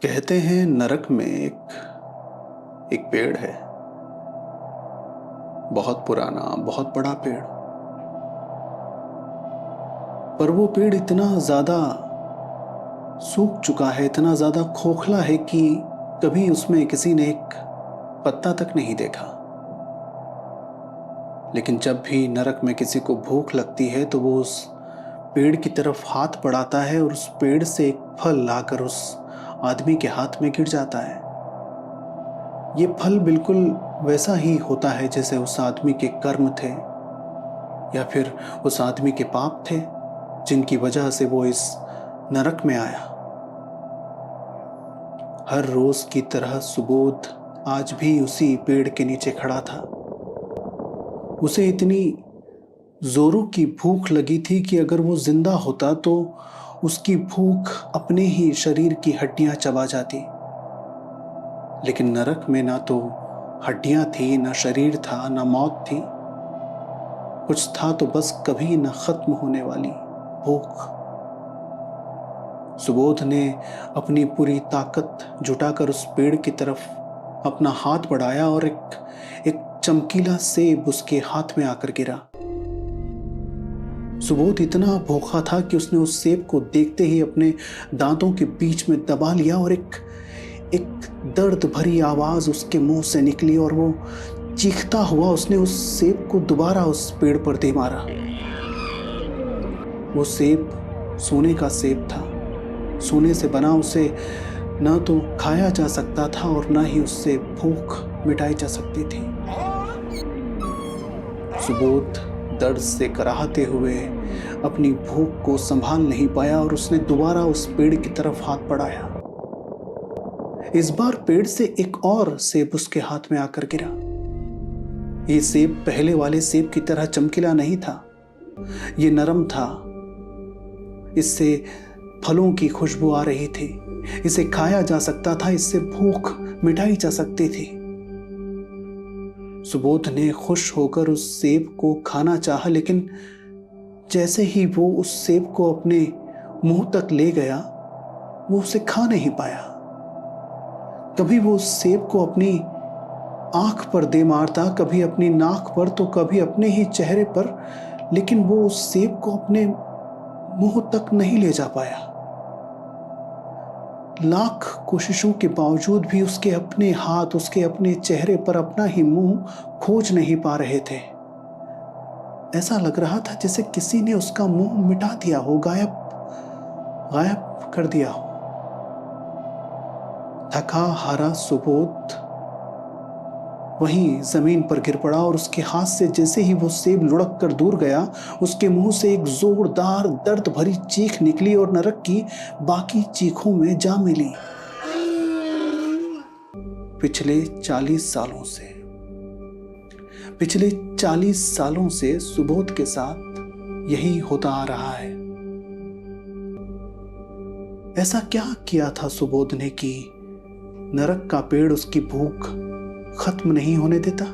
कहते हैं नरक में एक पेड़ है। बहुत पुराना, बहुत बड़ा पेड़। पर वो पेड़ इतना ज्यादा सूख चुका है, इतना ज्यादा खोखला है कि कभी उसमें किसी ने एक पत्ता तक नहीं देखा। लेकिन जब भी नरक में किसी को भूख लगती है तो वो उस पेड़ की तरफ हाथ बढ़ाता है और उस पेड़ से एक फल लाकर उस आदमी के हाथ में गिर जाता है। ये फल बिल्कुल वैसा ही होता है जैसे उस आदमी के कर्म थे या फिर उस आदमी के पाप थे जिनकी वजह से वो इस नरक में आया। हर रोज की तरह सुबोध आज भी उसी पेड़ के नीचे खड़ा था। उसे इतनी जोरों की भूख लगी थी कि अगर वो जिंदा होता तो उसकी भूख अपने ही शरीर की हड्डियां चबा जाती। लेकिन नरक में ना तो हड्डियां थी, ना शरीर था, ना मौत थी। कुछ था तो बस कभी न खत्म होने वाली भूख। सुबोध ने अपनी पूरी ताकत जुटाकर उस पेड़ की तरफ अपना हाथ बढ़ाया और एक चमकीला सेब उसके हाथ में आकर गिरा। सुबोध इतना भूखा था कि उसने उस सेब को देखते ही अपने दांतों के बीच में दबा लिया और एक दर्द भरी आवाज उसके मुंह से निकली और वो चीखता हुआ उसने उस सेब को दोबारा उस पेड़ पर दे मारा। वो सेब सोने का सेब था। सोने से बना उसे ना तो खाया जा सकता था और ना ही उससे भूख मिटाई जा सकती थी। सुबोध दर्द से कराहते हुए अपनी भूख को संभाल नहीं पाया और उसने दोबारा उस पेड़ की तरफ हाथ बढ़ाया। इस बार पेड़ से एक और सेब उसके हाथ में आकर गिरा। ये सेब पहले वाले सेब की तरह चमकीला नहीं था। ये नरम था। इससे फलों की खुशबू आ रही थी। इसे खाया जा सकता था, इससे भूख मिटाई जा सकती थी। सुबोध ने खुश होकर उस सेब को खाना चाहा, लेकिन जैसे ही वो उस सेब को अपने मुंह तक ले गया, वो उसे खा नहीं पाया। कभी वो उस सेब को अपनी आंख पर दे मारता, कभी अपनी नाक पर तो कभी अपने ही चेहरे पर, लेकिन वो उस सेब को अपने मुंह तक नहीं ले जा पाया। लाख कोशिशों के बावजूद भी उसके अपने हाथ उसके अपने चेहरे पर अपना ही मुंह खोज नहीं पा रहे थे। ऐसा लग रहा था जैसे किसी ने उसका मुंह मिटा दिया हो, गायब कर दिया हो। थका हारा सुबोध वहीं जमीन पर गिर पड़ा और उसके हाथ से जैसे ही वो सेब लुढ़क कर दूर गया, उसके मुंह से एक जोरदार दर्द भरी चीख निकली और नरक की बाकी चीखों में जा मिली। पिछले 40 सालों से सुबोध के साथ यही होता आ रहा है। ऐसा क्या किया था सुबोध ने कि नरक का पेड़ उसकी भूख खत्म नहीं होने देता?